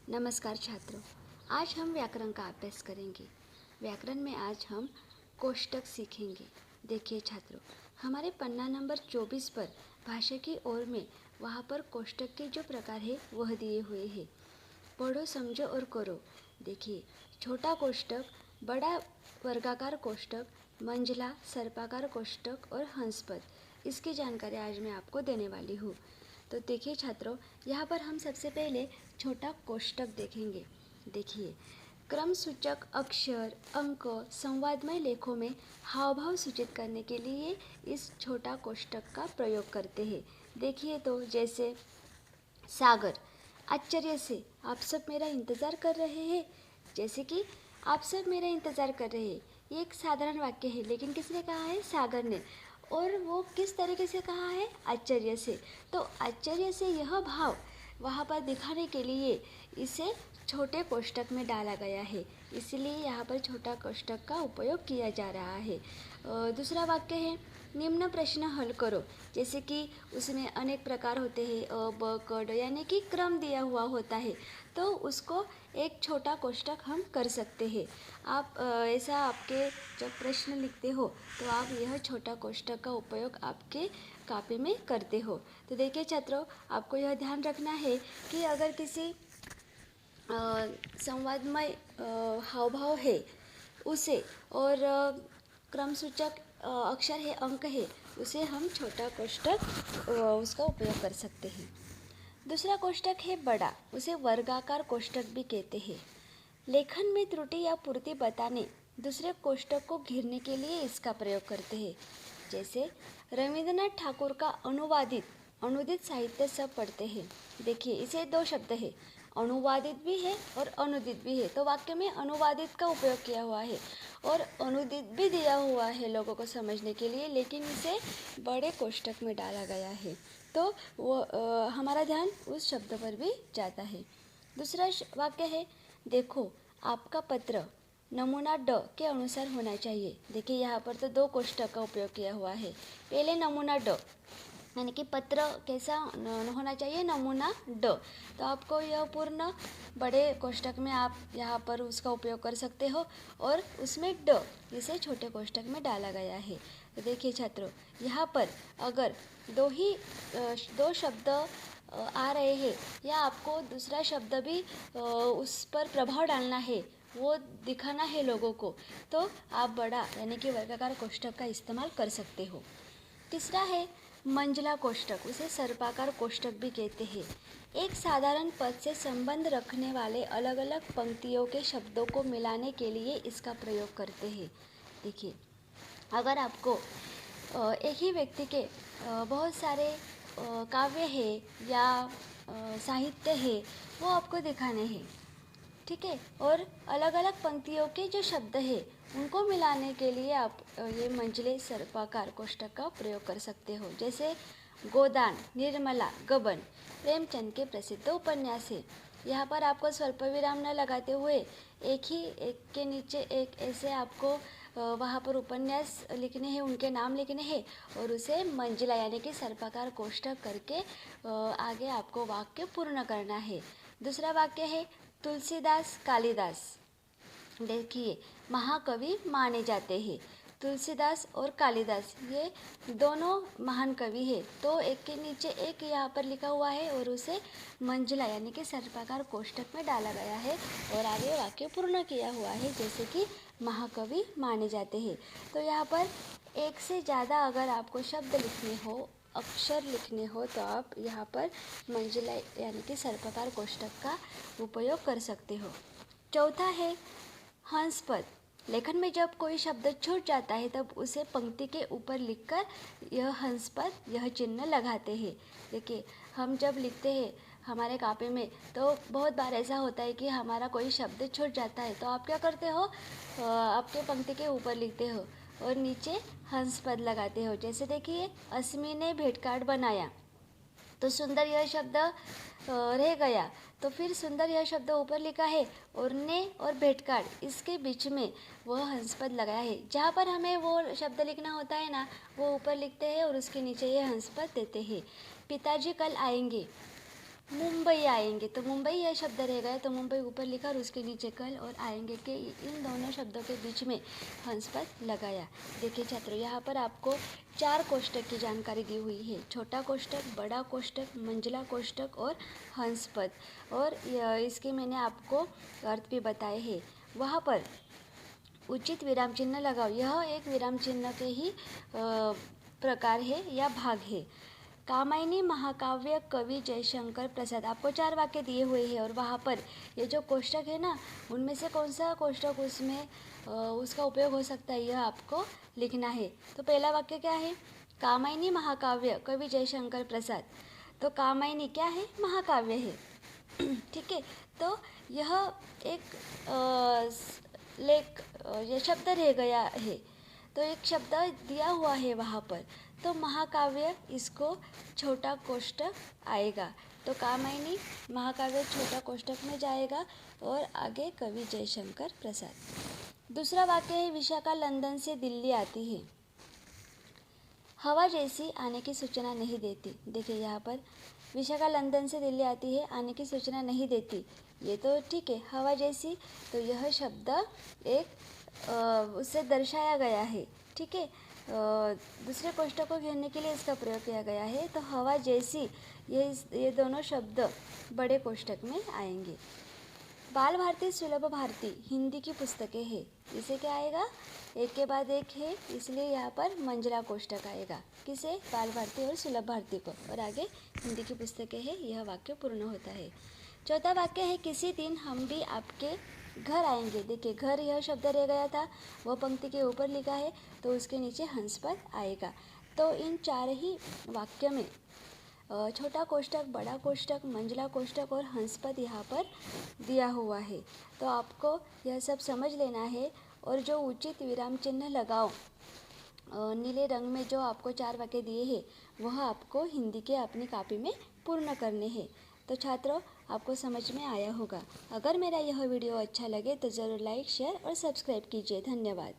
नमस्कार छात्रों, आज हम व्याकरण का अभ्यास करेंगे। व्याकरण में आज हम कोष्टक सीखेंगे। देखिए छात्रों, हमारे पन्ना नंबर 24 पर भाषा की ओर में वहाँ पर कोष्टक के जो प्रकार है वह दिए हुए हैं। पढ़ो, समझो और करो। देखिए, छोटा कोष्टक, बड़ा वर्गाकार कोष्टक, मंझला, सर्पाकार कोष्टक और हंसपद, इसकी जानकारी आज मैं आपको देने वाली हूँ। तो देखिए छात्रों, यहाँ पर हम सबसे पहले छोटा कोष्टक देखेंगे। देखिए, क्रम सूचक अक्षर, अंक, संवादमय लेखों में हाव भाव सूचित करने के लिए इस छोटा कोष्टक का प्रयोग करते हैं। देखिए तो जैसे सागर, आश्चर्य से आप सब मेरा इंतज़ार कर रहे हैं। जैसे कि आप सब मेरा इंतज़ार कर रहे हैं, ये एक साधारण वाक्य है, लेकिन किसने कहा है? सागर ने। और वो किस तरीके से कहा है? आश्चर्य से। तो आश्चर्य से यह भाव वहाँ पर दिखाने के लिए इसे छोटे कोष्टक में डाला गया है, इसलिए यहाँ पर छोटा कोष्टक का उपयोग किया जा रहा है। दूसरा वाक्य है, निम्न प्रश्न हल करो। जैसे कि उसमें अनेक प्रकार होते हैं, अ ब क ड, यानी कि क्रम दिया हुआ होता है, तो उसको एक छोटा कोष्टक हम कर सकते हैं। आप ऐसा आपके जब प्रश्न लिखते हो तो आप यह छोटा कोष्टक का उपयोग आपके कॉपी में करते हो। तो देखिए छात्रों, आपको यह ध्यान रखना है कि अगर किसी संवादमय हाव भाव है उसे, और क्रमसूचक अक्षर है, अंक है, उसे हम छोटा कोष्टक उसका उपयोग कर सकते हैं। दूसरा कोष्टक है बड़ा, उसे वर्गाकार कोष्टक भी कहते हैं। लेखन में त्रुटि या पूर्ति बताने दूसरे कोष्टक को घेरने के लिए इसका प्रयोग करते हैं। जैसे रविंद्रनाथ ठाकुर का अनुदित साहित्य सब पढ़ते हैं। देखिए, इसे दो शब्द है, अनुवादित भी है और अनुदित भी है, तो वाक्य में अनुवादित का उपयोग किया हुआ है और अनुदित भी दिया हुआ है लोगों को समझने के लिए, लेकिन इसे बड़े कोष्टक में डाला गया है, तो वो हमारा ध्यान उस शब्द पर भी जाता है। दूसरा वाक्य है, देखो आपका पत्र नमूना ड के अनुसार होना चाहिए। देखिए, यहाँ पर तो दो कोष्टक का उपयोग किया हुआ है। पहले नमूना ड, यानी कि पत्र कैसा होना चाहिए? नमूना ड। तो आपको यह पूर्ण बड़े कोष्टक में आप यहाँ पर उसका उपयोग कर सकते हो, और उसमें ड इसे छोटे कोष्टक में डाला गया है। तो देखिए छात्रों, यहाँ पर अगर दो शब्द आ रहे हैं या आपको दूसरा शब्द भी उस पर प्रभाव डालना है, वो दिखाना है लोगों को, तो आप बड़ा यानी कि वर्गाकार कोष्टक का इस्तेमाल कर सकते हो। तीसरा है मंझला कोष्टक, उसे सर्पाकार कोष्टक भी कहते हैं। एक साधारण पद से संबंध रखने वाले अलग अलग पंक्तियों के शब्दों को मिलाने के लिए इसका प्रयोग करते हैं। देखिए, अगर आपको एक ही व्यक्ति के बहुत सारे काव्य है या साहित्य है, वो आपको दिखाने हैं, ठीक है, और अलग अलग पंक्तियों के जो शब्द है उनको मिलाने के लिए आप ये मंझले सर्पाकार कोष्टक का प्रयोग कर सकते हो। जैसे गोदान, निर्मला, गबन प्रेमचंद के प्रसिद्ध उपन्यास है। यहाँ पर आपको स्वल्प विराम न लगाते हुए एक के नीचे एक ऐसे आपको वहाँ पर उपन्यास लिखने हैं, उनके नाम लिखने हैं, और उसे मंझला यानी कि सर्पाकार कोष्टक करके आगे आपको वाक्य पूर्ण करना है। दूसरा वाक्य है तुलसीदास कालिदास। देखिए, महाकवि माने जाते हैं। तुलसीदास और कालिदास ये दोनों महान कवि हैं, तो एक के नीचे एक यहाँ पर लिखा हुआ है और उसे मंझला यानी कि सर्पाकार कोष्टक में डाला गया है और आगे वाक्य पूर्ण किया हुआ है, जैसे कि महाकवि माने जाते हैं। तो यहाँ पर एक से ज़्यादा अगर आपको शब्द लिखने हो, अक्षर लिखने हो, तो आप यहाँ पर मंझला यानी कि सर्पाकार कोष्टक का उपयोग कर सकते हो। चौथा है हंसपद। लेखन में जब कोई शब्द छूट जाता है तब उसे पंक्ति के ऊपर लिखकर यह हंसपद, यह चिन्ह लगाते हैं। देखिए, हम जब लिखते हैं हमारे कॉपी में, तो बहुत बार ऐसा होता है कि हमारा कोई शब्द छूट जाता है, तो आप क्या करते हो? आपके पंक्ति के ऊपर लिखते हो और नीचे हंसपद लगाते हो। जैसे देखिए, अस्मी ने भेंट कार्ड बनाया, तो सुंदर यह शब्द रह गया, तो फिर सुंदर यह शब्द ऊपर लिखा है और ने और भेंट कार्ड इसके बीच में वह हंसपद लगाया है। जहाँ पर हमें वो शब्द लिखना होता है ना, वो ऊपर लिखते हैं और उसके नीचे ये हंसपद देते हैं। पिताजी कल आएंगे, मुंबई आएंगे, तो मुंबई यह शब्द रह गया, तो मुंबई ऊपर लिखा और उसके नीचे कल और आएंगे के इन दोनों शब्दों के बीच में हंस पद लगाया। देखिए छात्रों, यहाँ पर आपको 4 कोष्ठक की जानकारी दी हुई है। छोटा कोष्ठक, बड़ा कोष्ठक, मंझला कोष्ठक और हंस पद। और इसके मैंने आपको अर्थ भी बताए हैं। वहाँ पर उचित विराम चिन्ह लगाओ। यह एक विराम चिन्ह के ही प्रकार है या भाग है। कामायनी महाकाव्य कवि जयशंकर प्रसाद, आपको 4 वाक्य दिए हुए हैं और वहाँ पर ये जो कोष्ठक है ना, उनमें से कौन सा कोष्ठक उसमें उसका उपयोग हो सकता है, यह आपको लिखना है। तो पहला वाक्य क्या है? कामायनी महाकाव्य कवि जयशंकर प्रसाद। तो कामायनी क्या है? महाकाव्य है। ठीक है, तो यह एक ये शब्द रह गया है, तो एक शब्द दिया हुआ है वहाँ पर, तो महाकाव्य इसको छोटा कोष्ठक आएगा। तो कामायनी महाकाव्य छोटा कोष्ठक में जाएगा और आगे कवि जयशंकर प्रसाद। दूसरा वाक्य है विशाखा लंदन से दिल्ली आती है। हवा जैसी आने की सूचना नहीं देती। देखिए यहाँ पर विशाखा लंदन से दिल्ली आती है, आने की सूचना नहीं देती, ये तो ठीक है। हवा जैसी, तो यह शब्द एक उससे दर्शाया गया है। ठीक है, दूसरे कोष्ठक को घेरने के लिए इसका प्रयोग किया गया है। तो हवा जैसी, ये दोनों शब्द बड़े कोष्ठक में आएंगे। बाल भारती सुलभ भारती हिंदी की पुस्तकें हैं, इसे क्या आएगा? एक के बाद एक है, इसलिए यहाँ पर मंझला कोष्ठक आएगा। किसे? बाल भारती और सुलभ भारती को। और आगे हिंदी की पुस्तकें हैं, यह वाक्य पूर्ण होता है। चौथा वाक्य है किसी दिन हम भी आपके घर आएंगे। देखिए घर यह शब्द रह गया था, वह पंक्ति के ऊपर लिखा है, तो उसके नीचे हंस पद आएगा। तो इन 4 ही वाक्य में छोटा कोष्ठक, बड़ा कोष्ठक, मंझला कोष्ठक और हंस पद यहाँ पर दिया हुआ है। तो आपको यह सब समझ लेना है और जो उचित विराम चिन्ह लगाओ, नीले रंग में जो आपको 4 वाक्य दिए हैं, वह आपको हिंदी के अपनी कॉपी में पूर्ण करने हैं। तो छात्रों, आपको समझ में आया होगा। अगर मेरा यह वीडियो अच्छा लगे तो ज़रूर लाइक, शेयर और सब्सक्राइब कीजिए। धन्यवाद।